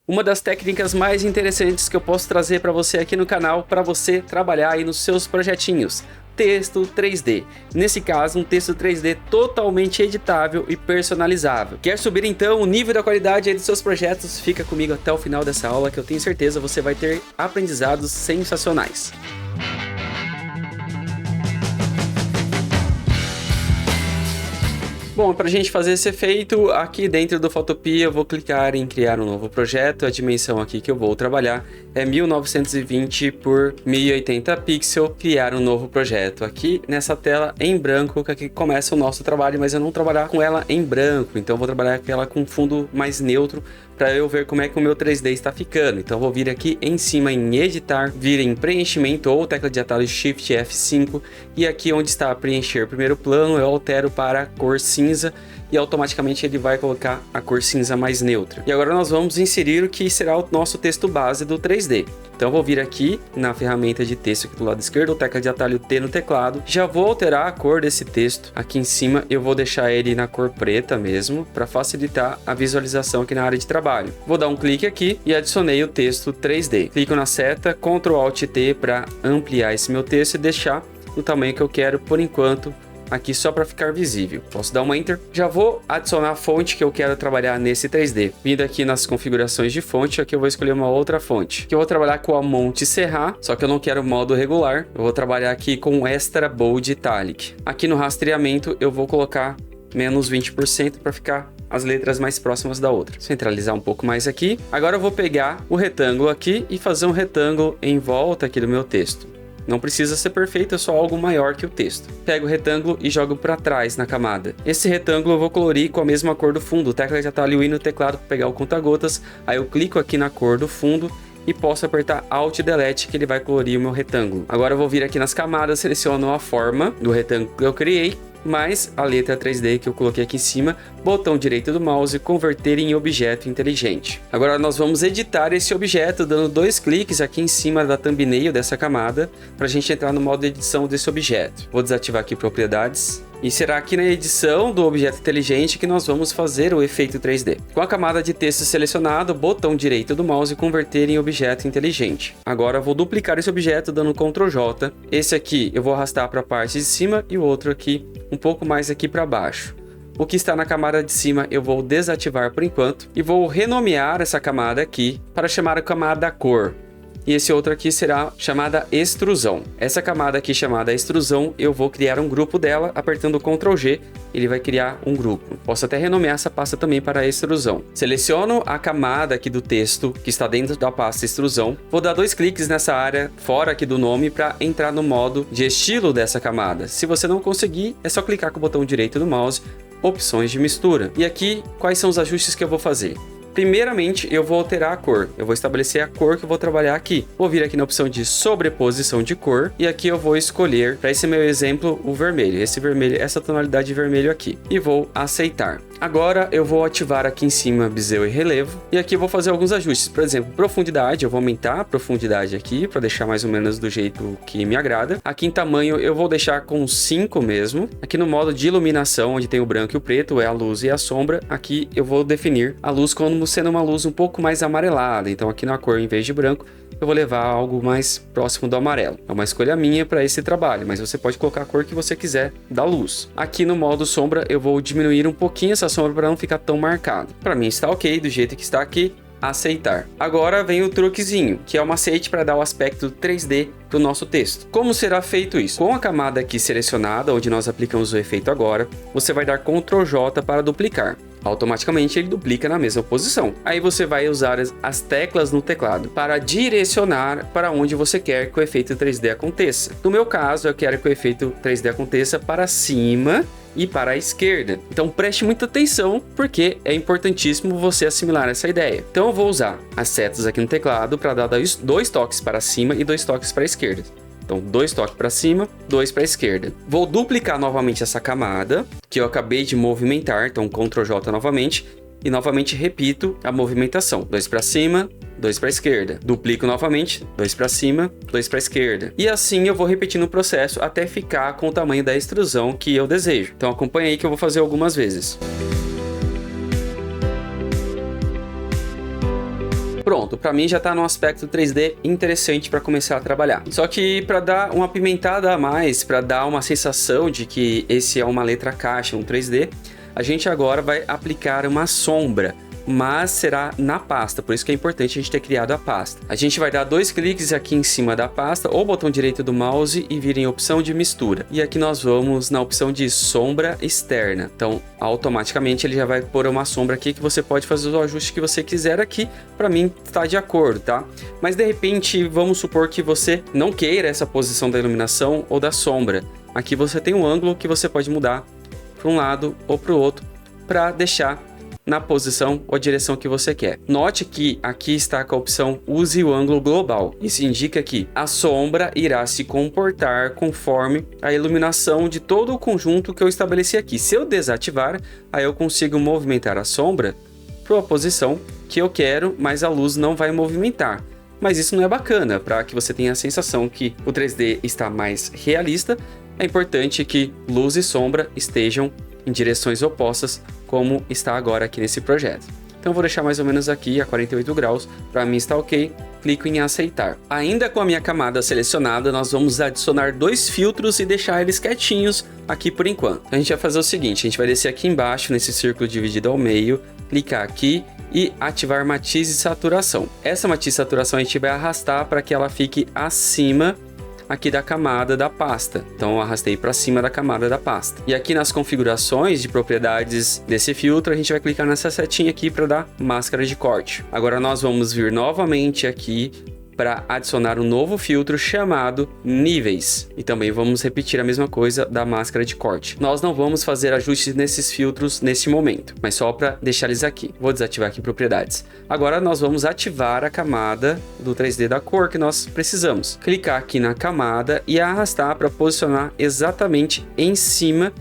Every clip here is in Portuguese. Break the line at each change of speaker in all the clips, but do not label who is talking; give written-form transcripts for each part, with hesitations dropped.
Uma das técnicas mais interessantes que eu posso trazer para você aqui no canal, para você trabalhar aí nos seus projetinhos. Texto 3D. Nesse caso, um texto 3D totalmente editável e personalizável. Quer subir então o nível da qualidade aí dos seus projetos? Fica comigo até o final dessa aula que eu tenho certeza você vai ter aprendizados sensacionais. Bom, para a gente fazer esse efeito, aqui dentro do Photopea eu vou clicar em criar um novo projeto. A dimensão aqui que eu vou trabalhar é 1920 por 1080 pixels. Criar um novo projeto aqui nessa tela em branco, que aqui começa o nosso trabalho, mas eu não vou trabalhar com ela em branco, então eu vou trabalhar com ela com fundo mais neutro para eu ver como é que o meu 3D está ficando. Então eu vou vir aqui em cima em editar, vir em preenchimento ou tecla de atalho Shift F5 e aqui onde está preencher primeiro plano eu altero para cor cinza e automaticamente ele vai colocar a cor cinza mais neutra. E agora nós vamos inserir o que será o nosso texto base do 3D. Então eu vou vir aqui na ferramenta de texto aqui do lado esquerdo, tecla de atalho T no teclado. Já vou alterar a cor desse texto. Aqui em cima eu vou deixar ele na cor preta mesmo, para facilitar a visualização aqui na área de trabalho. Vou dar um clique aqui e adicionei o texto 3D. Clico na seta, Ctrl Alt T para ampliar esse meu texto e deixar no tamanho que eu quero por enquanto, aqui só para ficar visível. Posso dar um Enter. Já vou adicionar a fonte que eu quero trabalhar nesse 3D. Vindo aqui nas configurações de fonte, aqui eu vou escolher uma outra fonte. Aqui eu vou trabalhar com a Monte Serra, só que eu não quero modo regular. Eu vou trabalhar aqui com Extra Bold Italic. Aqui no rastreamento eu vou colocar menos 20% para ficar as letras mais próximas da outra. Centralizar um pouco mais aqui. Agora eu vou pegar o retângulo aqui e fazer um retângulo em volta aqui do meu texto. Não precisa ser perfeito, é só algo maior que o texto. Pego o retângulo e jogo para trás na camada. Esse retângulo eu vou colorir com a mesma cor do fundo. Tecla de atalho I no teclado para pegar o conta-gotas. Aí eu clico aqui na cor do fundo e posso apertar Alt e Delete que ele vai colorir o meu retângulo. Agora eu vou vir aqui nas camadas, seleciono a forma do retângulo que eu criei, mais a letra 3D que eu coloquei aqui em cima, botão direito do mouse, converter em objeto inteligente. Agora nós vamos editar esse objeto dando 2 cliques aqui em cima da thumbnail dessa camada para a gente entrar no modo de edição desse objeto. Vou desativar aqui propriedades. E será aqui na edição do objeto inteligente que nós vamos fazer o efeito 3D. Com a camada de texto selecionado, botão direito do mouse, converter em objeto inteligente. Agora vou duplicar esse objeto dando Ctrl J. Esse aqui eu vou arrastar para a parte de cima e o outro aqui um pouco mais aqui para baixo. O que está na camada de cima eu vou desativar por enquanto e vou renomear essa camada aqui para chamar a camada cor. E esse outro aqui será chamada extrusão. Essa camada aqui chamada extrusão, eu vou criar um grupo dela, apertando Ctrl G, ele vai criar um grupo. Posso até renomear essa pasta também para extrusão. Seleciono a camada aqui do texto que está dentro da pasta extrusão. Vou dar 2 cliques nessa área fora aqui do nome para entrar no modo de estilo dessa camada. Se você não conseguir, é só clicar com o botão direito do mouse, opções de mistura. E aqui, quais são os ajustes que eu vou fazer? Primeiramente, eu vou alterar a cor. Eu vou estabelecer a cor que eu vou trabalhar aqui. Vou vir aqui na opção de sobreposição de cor. E aqui eu vou escolher, para esse meu exemplo, o vermelho. Esse vermelho, essa tonalidade de vermelho aqui. E vou aceitar. Agora eu vou ativar aqui em cima Bezel e Relevo. E aqui eu vou fazer alguns ajustes. Por exemplo, profundidade. Eu vou aumentar a profundidade aqui, para deixar mais ou menos do jeito que me agrada. Aqui em tamanho eu vou deixar com 5 mesmo. Aqui no modo de iluminação, onde tem o branco e o preto, é a luz e a sombra. Aqui eu vou definir a luz como sendo uma luz um pouco mais amarelada. Então aqui na cor, em vez de branco, eu vou levar algo mais próximo do amarelo. É uma escolha minha para esse trabalho, mas você pode colocar a cor que você quiser da luz. Aqui no modo sombra, eu vou diminuir um pouquinho essa sombra para não ficar tão marcado. Para mim está ok, do jeito que está aqui. Aceitar. Agora vem o truquezinho, que é o macete para dar o aspecto 3D do nosso texto. Como será feito isso? Com a camada aqui selecionada, onde nós aplicamos o efeito agora, você vai dar Ctrl J para duplicar. Automaticamente ele duplica na mesma posição. Aí você vai usar as teclas no teclado para direcionar para onde você quer que o efeito 3D aconteça. No meu caso, eu quero que o efeito 3D aconteça para cima e para a esquerda. Então preste muita atenção, porque é importantíssimo você assimilar essa ideia. Então eu vou usar as setas aqui no teclado para dar 2 toques para cima e 2 toques para a esquerda. Então 2 toques para cima, 2 para a esquerda. Vou duplicar novamente essa camada que eu acabei de movimentar, então Ctrl J novamente. E novamente repito a movimentação. 2 para cima, 2 para a esquerda. Duplico novamente, 2 para cima, 2 para a esquerda. E assim eu vou repetindo o processo até ficar com o tamanho da extrusão que eu desejo. Então acompanha aí que eu vou fazer algumas vezes. Pronto, para mim já tá num aspecto 3D interessante para começar a trabalhar. Só que para dar uma pimentada a mais, para dar uma sensação de que esse é uma letra caixa, um 3D, a gente agora vai aplicar uma sombra, mas será na pasta, por isso que é importante a gente ter criado a pasta. A gente vai dar 2 cliques aqui em cima da pasta, ou botão direito do mouse e vir em opção de mistura. E aqui nós vamos na opção de sombra externa. Então, automaticamente ele já vai pôr uma sombra aqui que você pode fazer o ajuste que você quiser aqui. Para mim está de acordo, tá? Mas de repente, vamos supor que você não queira essa posição da iluminação ou da sombra. Aqui você tem um ângulo que você pode mudar para um lado ou para o outro para deixar na posição ou direção que você quer. Note que aqui está com a opção use o ângulo global. Isso indica que a sombra irá se comportar conforme a iluminação de todo o conjunto que eu estabeleci aqui. Se eu desativar, aí eu consigo movimentar a sombra para a posição que eu quero, mas a luz não vai movimentar. Mas isso não é bacana. Para que você tenha a sensação que o 3D está mais realista, é importante que luz e sombra estejam em direções opostas, como está agora aqui nesse projeto. Então eu vou deixar mais ou menos aqui a 48 graus, para mim está ok, clico em aceitar. Ainda com a minha camada selecionada, nós vamos adicionar 2 filtros e deixar eles quietinhos aqui por enquanto. A gente vai fazer o seguinte, a gente vai descer aqui embaixo, nesse círculo dividido ao meio, clicar aqui e ativar matiz e saturação. Essa matiz e saturação a gente vai arrastar para que ela fique acima aqui da camada da pasta. Então eu arrastei para cima da camada da pasta. E aqui nas configurações de propriedades desse filtro, a gente vai clicar nessa setinha aqui para dar máscara de corte. Agora nós vamos vir novamente aqui para adicionar um novo filtro chamado níveis. E também vamos repetir a mesma coisa da máscara de corte. Nós não vamos fazer ajustes nesses filtros nesse momento, mas só para deixar eles aqui. Vou desativar aqui propriedades. Agora nós vamos ativar a camada do 3D da cor que nós precisamos. Clicar aqui na camada e arrastar para posicionar exatamente em cima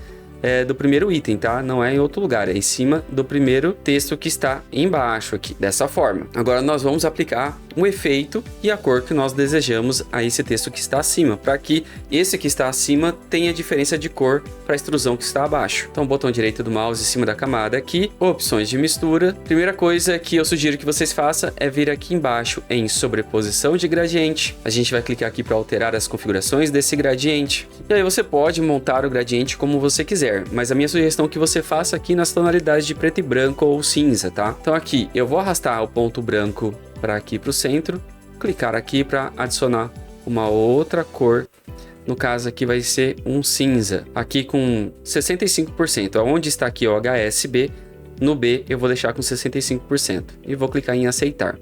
do primeiro item, tá? Não é em outro lugar, é em cima do primeiro texto que está embaixo aqui, dessa forma. Agora nós vamos aplicar um efeito e a cor que nós desejamos a esse texto que está acima, para que esse que está acima tenha diferença de cor para a extrusão que está abaixo. Então, botão direito do mouse em cima da camada aqui, opções de mistura. Primeira coisa que eu sugiro que vocês façam é vir aqui embaixo em sobreposição de gradiente. A gente vai clicar aqui para alterar as configurações desse gradiente. E aí você pode montar o gradiente como você quiser, mas a minha sugestão é que você faça aqui nas tonalidades de preto e branco ou cinza, tá? Então aqui eu vou arrastar o ponto branco para aqui para o centro, clicar aqui para adicionar uma outra cor. No caso aqui vai ser um cinza, aqui com 65%. Onde está aqui o HSB, no B eu vou deixar com 65% e vou clicar em aceitar.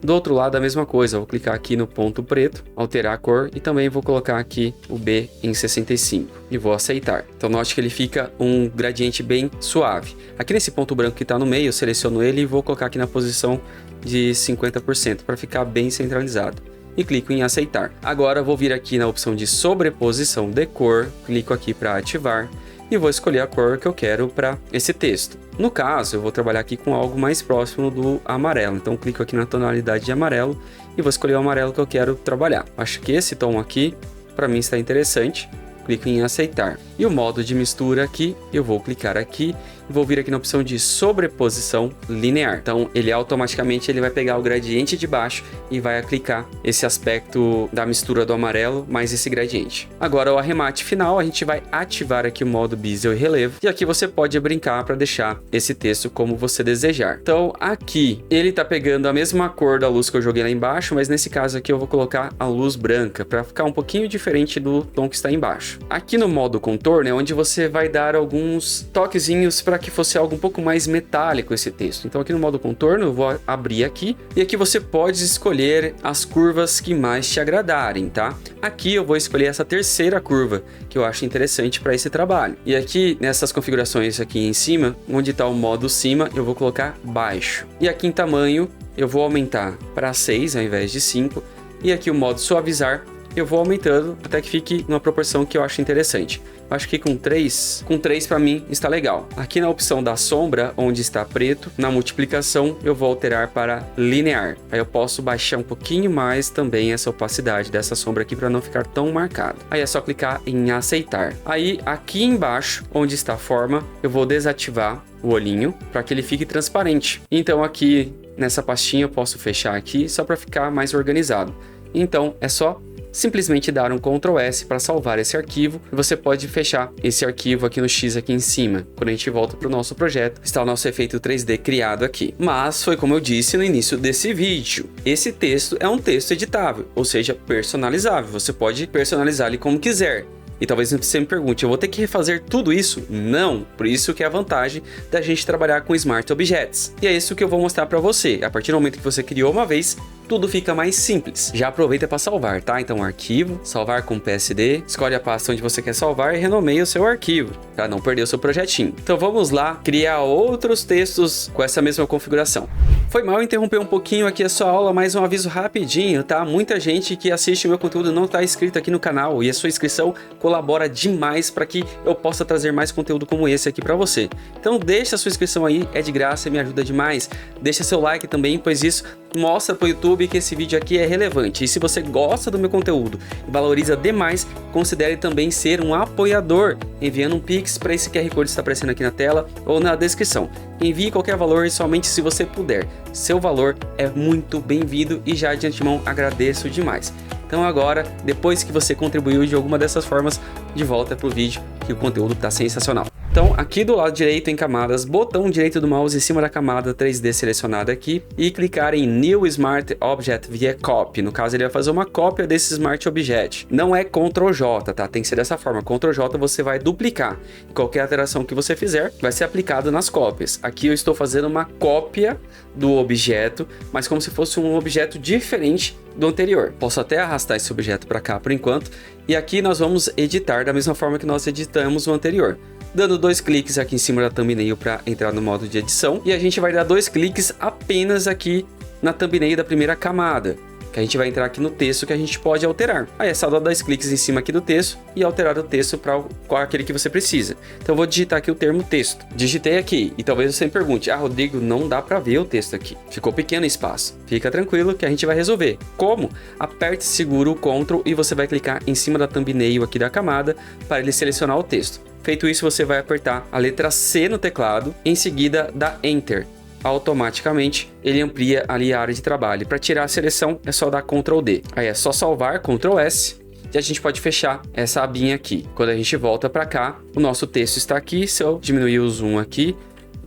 Do outro lado a mesma coisa, eu vou clicar aqui no ponto preto, alterar a cor e também vou colocar aqui o B em 65 e vou aceitar. Então note que ele fica um gradiente bem suave. Aqui nesse ponto branco que está no meio, eu seleciono ele e vou colocar aqui na posição de 50% para ficar bem centralizado. E clico em aceitar. Agora eu vou vir aqui na opção de sobreposição de cor, clico aqui para ativar e vou escolher a cor que eu quero para esse texto. No caso, eu vou trabalhar aqui com algo mais próximo do amarelo. Então, clico aqui na tonalidade de amarelo e vou escolher o amarelo que eu quero trabalhar. Acho que esse tom aqui, para mim, está interessante. Clico em aceitar. E o modo de mistura aqui, eu vou clicar aqui e vou vir aqui na opção de sobreposição linear. Então, ele automaticamente vai pegar o gradiente de baixo e vai aplicar esse aspecto da mistura do amarelo mais esse gradiente. Agora, o arremate final, a gente vai ativar aqui o modo Bezier e relevo. E aqui você pode brincar para deixar esse texto como você desejar. Então, aqui, ele está pegando a mesma cor da luz que eu joguei lá embaixo, mas nesse caso aqui eu vou colocar a luz branca para ficar um pouquinho diferente do tom que está embaixo. Aqui no modo contorno é onde você vai dar alguns toquezinhos para que fosse algo um pouco mais metálico esse texto. Então aqui no modo contorno eu vou abrir aqui e aqui você pode escolher as curvas que mais te agradarem, tá? Aqui eu vou escolher essa terceira curva que eu acho interessante para esse trabalho. E aqui nessas configurações aqui em cima, onde está o modo cima, eu vou colocar baixo. E aqui em tamanho eu vou aumentar para 6 ao invés de 5 e aqui o modo suavizar eu vou aumentando até que fique numa proporção que eu acho interessante. Eu acho que com 3 para mim está legal. Aqui na opção da sombra, onde está preto, na multiplicação eu vou alterar para linear. Aí eu posso baixar um pouquinho mais também essa opacidade dessa sombra aqui para não ficar tão marcado. Aí é só clicar em aceitar. Aí aqui embaixo, onde está a forma, eu vou desativar o olhinho para que ele fique transparente. Então aqui nessa pastinha eu posso fechar aqui só para ficar mais organizado. Então é só simplesmente dar um Ctrl S para salvar esse arquivo e você pode fechar esse arquivo aqui no X aqui em cima. Quando a gente volta para o nosso projeto, está o nosso efeito 3D criado aqui. Mas foi como eu disse no início desse vídeo, esse texto é um texto editável, ou seja, personalizável. Você pode personalizar ele como quiser. E talvez você me pergunte, eu vou ter que refazer tudo isso? Não, por isso que é a vantagem da gente trabalhar com Smart Objects. E é isso que eu vou mostrar para você. A partir do momento que você criou uma vez, tudo fica mais simples. Já aproveita para salvar, tá? Então, arquivo, salvar com PSD, escolhe a pasta onde você quer salvar e renomeia o seu arquivo, para não perder o seu projetinho. Então vamos lá, criar outros textos com essa mesma configuração. Foi mal interromper um pouquinho aqui a sua aula, mas um aviso rapidinho, tá? Muita gente que assiste o meu conteúdo não está inscrito aqui no canal e a sua inscrição colabora demais para que eu possa trazer mais conteúdo como esse aqui para você. Então deixa a sua inscrição aí, é de graça e me ajuda demais. Deixa seu like também, pois isso mostra para o YouTube que esse vídeo aqui é relevante. E se você gosta do meu conteúdo e valoriza demais, considere também ser um apoiador, enviando um Pix para esse QR Code que está aparecendo aqui na tela ou na descrição. Envie qualquer valor e somente se você puder. Seu valor é muito bem-vindo e já de antemão agradeço demais. Então agora, depois que você contribuiu de alguma dessas formas, de volta para o vídeo, que o conteúdo está sensacional. Então, aqui do lado direito em camadas, botão direito do mouse em cima da camada 3D selecionada aqui e clicar em New Smart Object via Copy. No caso, ele vai fazer uma cópia desse Smart Object. Não é Ctrl J, tá? Tem que ser dessa forma. Ctrl J você vai duplicar. Qualquer alteração que você fizer vai ser aplicada nas cópias. Aqui eu estou fazendo uma cópia do objeto, mas como se fosse um objeto diferente do anterior. Posso até arrastar esse objeto para cá por enquanto. E aqui nós vamos editar da mesma forma que nós editamos o anterior. Dando 2 cliques aqui em cima da thumbnail para entrar no modo de edição. E a gente vai dar 2 cliques apenas aqui na thumbnail da primeira camada, que a gente vai entrar aqui no texto que a gente pode alterar. Aí é só dar 2 cliques em cima aqui do texto e alterar o texto para aquele que você precisa. Então eu vou digitar aqui o termo texto. Digitei aqui e talvez você me pergunte, Rodrigo, não dá para ver o texto aqui. Ficou pequeno o espaço. Fica tranquilo que a gente vai resolver. Como? Aperte seguro o Ctrl e você vai clicar em cima da thumbnail aqui da camada para ele selecionar o texto. Feito isso, você vai apertar a letra C no teclado, em seguida dá Enter. Automaticamente ele amplia ali a área de trabalho. Para tirar a seleção é só dar Ctrl D. Aí é só salvar, Ctrl S, e a gente pode fechar essa abinha aqui. Quando a gente volta para cá, o nosso texto está aqui. Se eu diminuir o zoom aqui,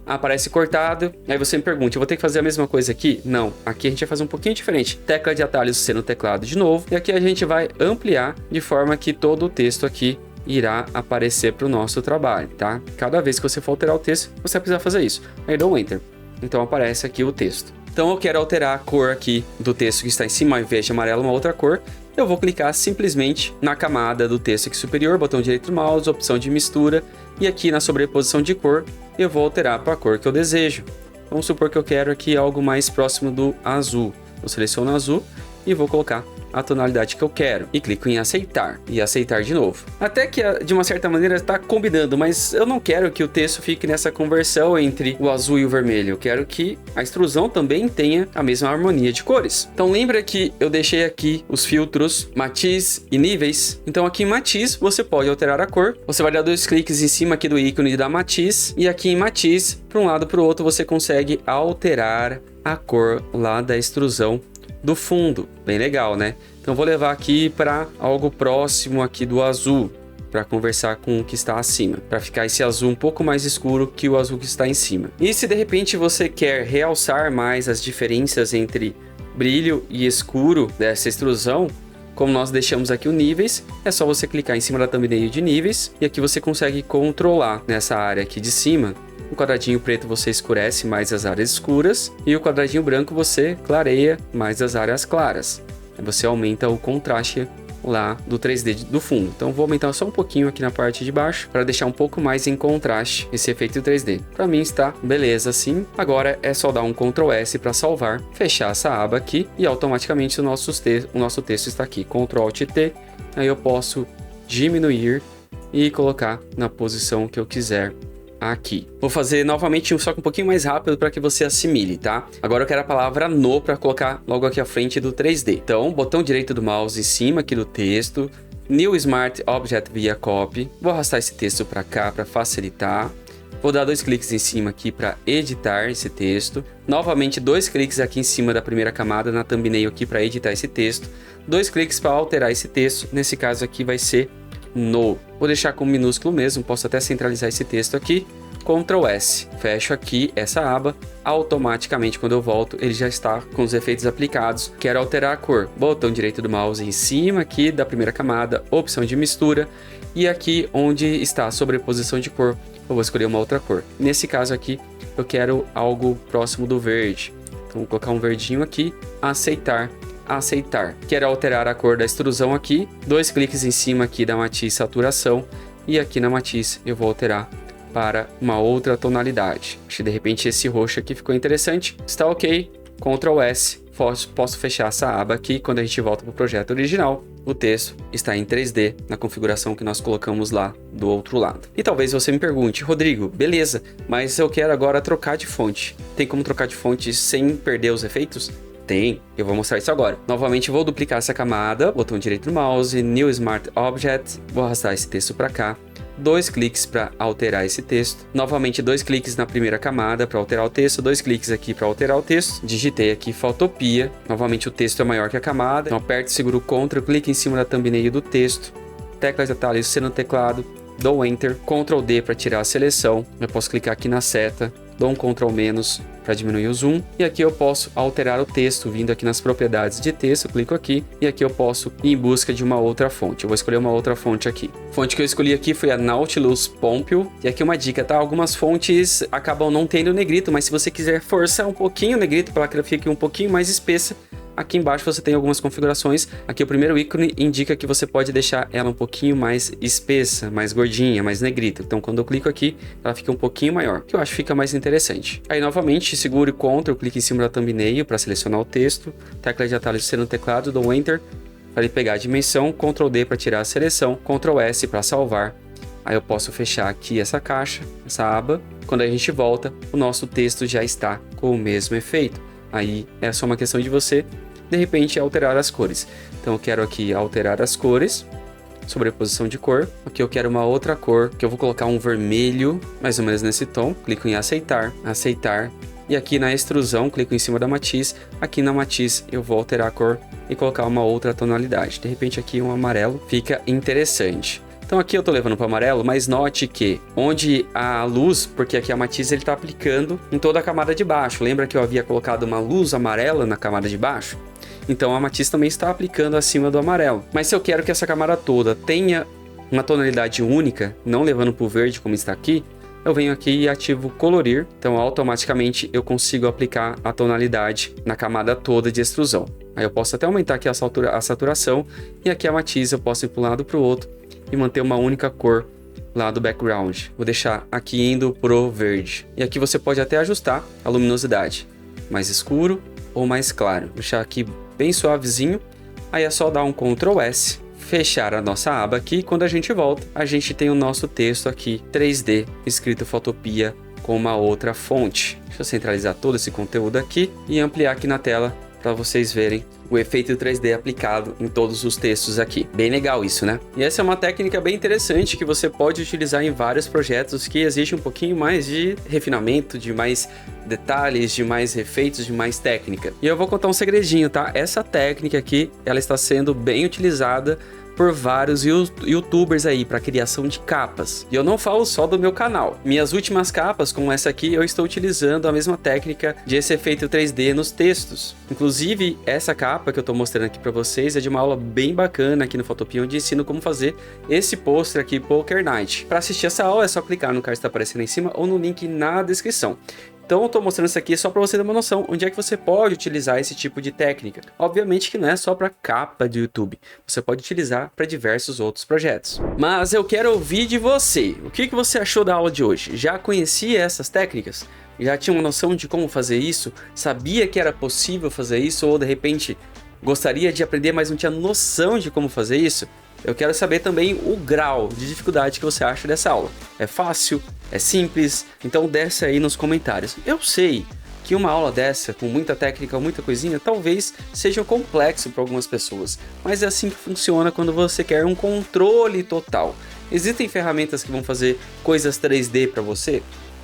aparece cortado. Aí você me pergunta, eu vou ter que fazer a mesma coisa aqui? Não, aqui a gente vai fazer um pouquinho diferente. Tecla de atalhos C no teclado de novo, e aqui a gente vai ampliar de forma que todo o texto aqui irá aparecer para o nosso trabalho, tá? Cada vez que você for alterar o texto, você vai precisar fazer isso. Aí dou Enter. Então aparece aqui o texto. Então eu quero alterar a cor aqui do texto que está em cima, ao invés de amarelo, uma outra cor. Eu vou clicar simplesmente na camada do texto aqui superior, botão direito do mouse, opção de mistura, e aqui na sobreposição de cor, eu vou alterar para a cor que eu desejo. Vamos supor que eu quero aqui algo mais próximo do azul. Eu seleciono azul e vou colocar a tonalidade que eu quero e clico em aceitar e aceitar de novo. Até que de uma certa maneira está combinando, mas eu não quero que o texto fique nessa conversão entre o azul e o vermelho. Eu quero que a extrusão também tenha a mesma harmonia de cores. Então lembra que eu deixei aqui os filtros matiz e níveis. Então aqui em matiz você pode alterar a cor. Você vai dar 2 cliques em cima aqui do ícone da matiz e aqui em matiz, para um lado para o outro, você consegue alterar a cor lá da extrusão do fundo. Bem legal, né? Então vou levar aqui para algo próximo aqui do azul, para conversar com o que está acima, para ficar esse azul um pouco mais escuro que o azul que está em cima. E se de repente você quer realçar mais as diferenças entre brilho e escuro dessa extrusão, como nós deixamos aqui o níveis, é só você clicar em cima da thumbnail de níveis e aqui você consegue controlar nessa área aqui de cima. O quadradinho preto você escurece mais as áreas escuras e o quadradinho branco você clareia mais as áreas claras. Aí você aumenta o contraste lá do 3D do fundo. Então vou aumentar só um pouquinho aqui na parte de baixo para deixar um pouco mais em contraste esse efeito 3D. Para mim está beleza assim. Agora é só dar um Ctrl S para salvar, fechar essa aba aqui e automaticamente o nosso texto está aqui. Ctrl Alt T. Aí eu posso diminuir e colocar na posição que eu quiser aqui. Vou fazer novamente só que um pouquinho mais rápido para que você assimile, tá? Agora eu quero a palavra no para colocar logo aqui à frente do 3D. Então, botão direito do mouse em cima aqui do texto, New Smart Object via Copy. Vou arrastar esse texto para cá para facilitar. Vou dar 2 cliques em cima aqui para editar esse texto. Novamente 2 cliques aqui em cima da primeira camada na thumbnail aqui para editar esse texto. 2 cliques para alterar esse texto. Nesse caso aqui vai ser no. Vou deixar com minúsculo mesmo, posso até centralizar esse texto aqui. Ctrl S, fecho aqui essa aba, automaticamente quando eu volto ele já está com os efeitos aplicados. Quero alterar a cor, botão direito do mouse em cima aqui da primeira camada, opção de mistura, e aqui onde está a sobreposição de cor, eu vou escolher uma outra cor. Nesse caso aqui eu quero algo próximo do verde, então vou colocar um verdinho aqui, aceitar. Aceitar. Quero alterar a cor da extrusão aqui, 2 cliques em cima aqui da matiz saturação, e aqui na matiz eu vou alterar para uma outra tonalidade. Acho que de repente esse roxo aqui ficou interessante. Está ok, Ctrl S, posso fechar essa aba aqui. Quando a gente volta para o projeto original, o texto está em 3D na configuração que nós colocamos lá do outro lado. E talvez você me pergunte, Rodrigo, beleza, mas eu quero agora trocar de fonte. Tem como trocar de fonte sem perder os efeitos? Tem, eu vou mostrar isso agora. Novamente vou duplicar essa camada, botão direito do mouse, New Smart Object, vou arrastar esse texto para cá. 2 cliques para alterar esse texto. Novamente 2 cliques na primeira camada para alterar o texto, 2 cliques aqui para alterar o texto. Digitei aqui Photopea. Novamente o texto é maior que a camada. Então aperto e seguro o Ctrl, clique em cima da thumbnail do texto. Teclas de atalho C no teclado. Dou Enter. Ctrl D para tirar a seleção. Eu posso clicar aqui na seta. Dou um Ctrl- para diminuir o zoom. E aqui eu posso alterar o texto, vindo aqui nas propriedades de texto, clico aqui. E aqui eu posso ir em busca de uma outra fonte. Eu vou escolher uma outra fonte aqui. A fonte que eu escolhi aqui foi a Nautilus Pompeo. E aqui uma dica, tá? Algumas fontes acabam não tendo negrito, mas se você quiser forçar um pouquinho o negrito para que ela fique um pouquinho mais espessa, aqui embaixo você tem algumas configurações. Aqui o primeiro ícone indica que você pode deixar ela um pouquinho mais espessa, mais gordinha, mais negrita. Então quando eu clico aqui, ela fica um pouquinho maior, que eu acho que fica mais interessante. Aí novamente, segure Ctrl, clique em cima da thumbnail para selecionar o texto. Tecla de atalho C no teclado, dou Enter para ele pegar a dimensão, Ctrl D para tirar a seleção, Ctrl S para salvar. Aí eu posso fechar aqui essa caixa, essa aba. Quando a gente volta, o nosso texto já está com o mesmo efeito. Aí é só uma questão de você de repente alterar as cores. Então eu quero aqui alterar as cores, sobreposição de cor. Aqui eu quero uma outra cor, que eu vou colocar um vermelho, mais ou menos nesse tom. Clico em aceitar, aceitar. E aqui na extrusão, clico em cima da matiz. Aqui na matiz eu vou alterar a cor e colocar uma outra tonalidade. De repente aqui um amarelo, fica interessante. Então aqui eu tô levando para amarelo, mas note que onde a luz, porque aqui a matiz ele tá aplicando em toda a camada de baixo. Lembra que eu havia colocado uma luz amarela na camada de baixo? Então a matiz também está aplicando acima do amarelo. Mas se eu quero que essa camada toda tenha uma tonalidade única, não levando para o verde como está aqui, eu venho aqui e ativo colorir. Então automaticamente eu consigo aplicar a tonalidade na camada toda de extrusão. Aí eu posso até aumentar aqui a saturação e aqui a matiz eu posso ir para um lado para o outro e manter uma única cor lá do background. Vou deixar aqui indo pro verde. E aqui você pode até ajustar a luminosidade, mais escuro ou mais claro. Deixar aqui bem suavezinho. Aí é só dar um Ctrl S, fechar a nossa aba aqui. Quando a gente volta, a gente tem o nosso texto aqui 3D, escrito Photopea com uma outra fonte. Deixa eu centralizar todo esse conteúdo aqui e ampliar aqui na tela para vocês verem o efeito 3D aplicado em todos os textos aqui. Bem legal isso, né? E essa é uma técnica bem interessante que você pode utilizar em vários projetos que exige um pouquinho mais de refinamento, de mais detalhes, de mais efeitos, de mais técnica. E eu vou contar um segredinho, tá? Essa técnica aqui, ela está sendo bem utilizada por vários youtubers aí para criação de capas. E eu não falo só do meu canal. Minhas últimas capas, como essa aqui, eu estou utilizando a mesma técnica de esse efeito 3D nos textos. Inclusive, essa capa que eu estou mostrando aqui para vocês é de uma aula bem bacana aqui no Photopea, onde ensino como fazer esse pôster aqui, Poker Night. Para assistir essa aula é só clicar no card que está aparecendo aí em cima ou no link na descrição. Então eu estou mostrando isso aqui só para você ter uma noção onde é que você pode utilizar esse tipo de técnica. Obviamente que não é só para capa de YouTube, você pode utilizar para diversos outros projetos. Mas eu quero ouvir de você. O que você achou da aula de hoje? Já conhecia essas técnicas? Já tinha uma noção de como fazer isso? Sabia que era possível fazer isso? Ou de repente gostaria de aprender, mas não tinha noção de como fazer isso? Eu quero saber também o grau de dificuldade que você acha dessa aula. É fácil? É simples? Então desce aí nos comentários. Eu sei que uma aula dessa, com muita técnica, muita coisinha, talvez seja complexo para algumas pessoas. Mas é assim que funciona quando você quer um controle total. Existem ferramentas que vão fazer coisas 3D para você?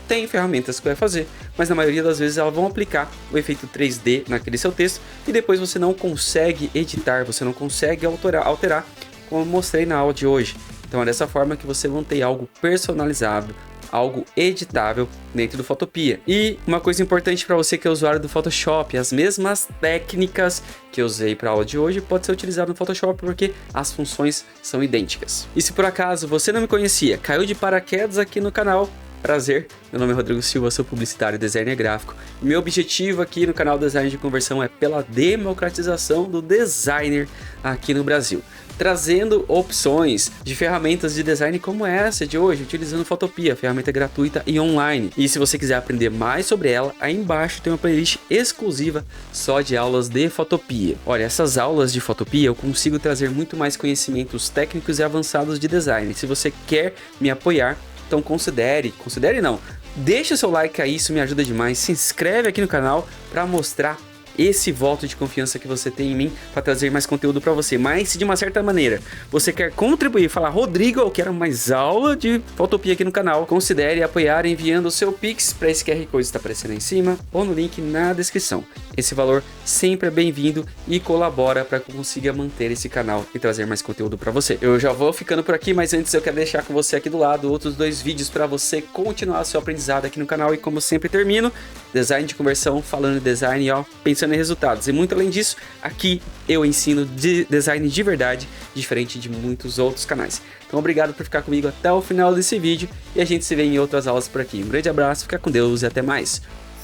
tem ferramentas que vai fazer, mas na maioria das vezes elas vão aplicar o efeito 3D naquele seu texto e depois você não consegue editar, você não consegue alterar como eu mostrei na aula de hoje. Então é dessa forma que você mantém algo personalizado, algo editável dentro do Photopea. E uma coisa importante para você que é usuário do Photoshop, as mesmas técnicas que eu usei para a aula de hoje pode ser utilizado no Photoshop porque as funções são idênticas. E se por acaso você não me conhecia, caiu de paraquedas aqui no canal, prazer, meu nome é Rodrigo Silva, sou publicitário e designer gráfico. Meu objetivo aqui no canal Design de Conversão é pela democratização do designer aqui no Brasil, trazendo opções de ferramentas de design como essa de hoje, utilizando o Photopea, ferramenta gratuita e online. E se você quiser aprender mais sobre ela, aí embaixo tem uma playlist exclusiva só de aulas de Photopea. Olha, essas aulas de Photopea eu consigo trazer muito mais conhecimentos técnicos e avançados de design. Se você quer me apoiar, então considere não, deixa o seu like aí, isso me ajuda demais, se inscreve aqui no canal para mostrar esse voto de confiança que você tem em mim para trazer mais conteúdo para você. Mas se de uma certa maneira você quer contribuir e falar, Rodrigo, eu quero mais aula de Photopea aqui no canal, considere apoiar enviando o seu Pix para esse QR Code que está aparecendo aí em cima ou no link na descrição. Esse valor sempre é bem-vindo e colabora para que eu consiga manter esse canal e trazer mais conteúdo para você. Eu já vou ficando por aqui, mas antes eu quero deixar com você aqui do lado outros 2 vídeos para você continuar seu aprendizado aqui no canal. E como sempre termino, design de conversão, falando de design, ó, pensando em resultados. E muito além disso, aqui eu ensino design de verdade, diferente de muitos outros canais. Então obrigado por ficar comigo até o final desse vídeo e a gente se vê em outras aulas por aqui. Um grande abraço, fica com Deus e até mais.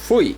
Fui!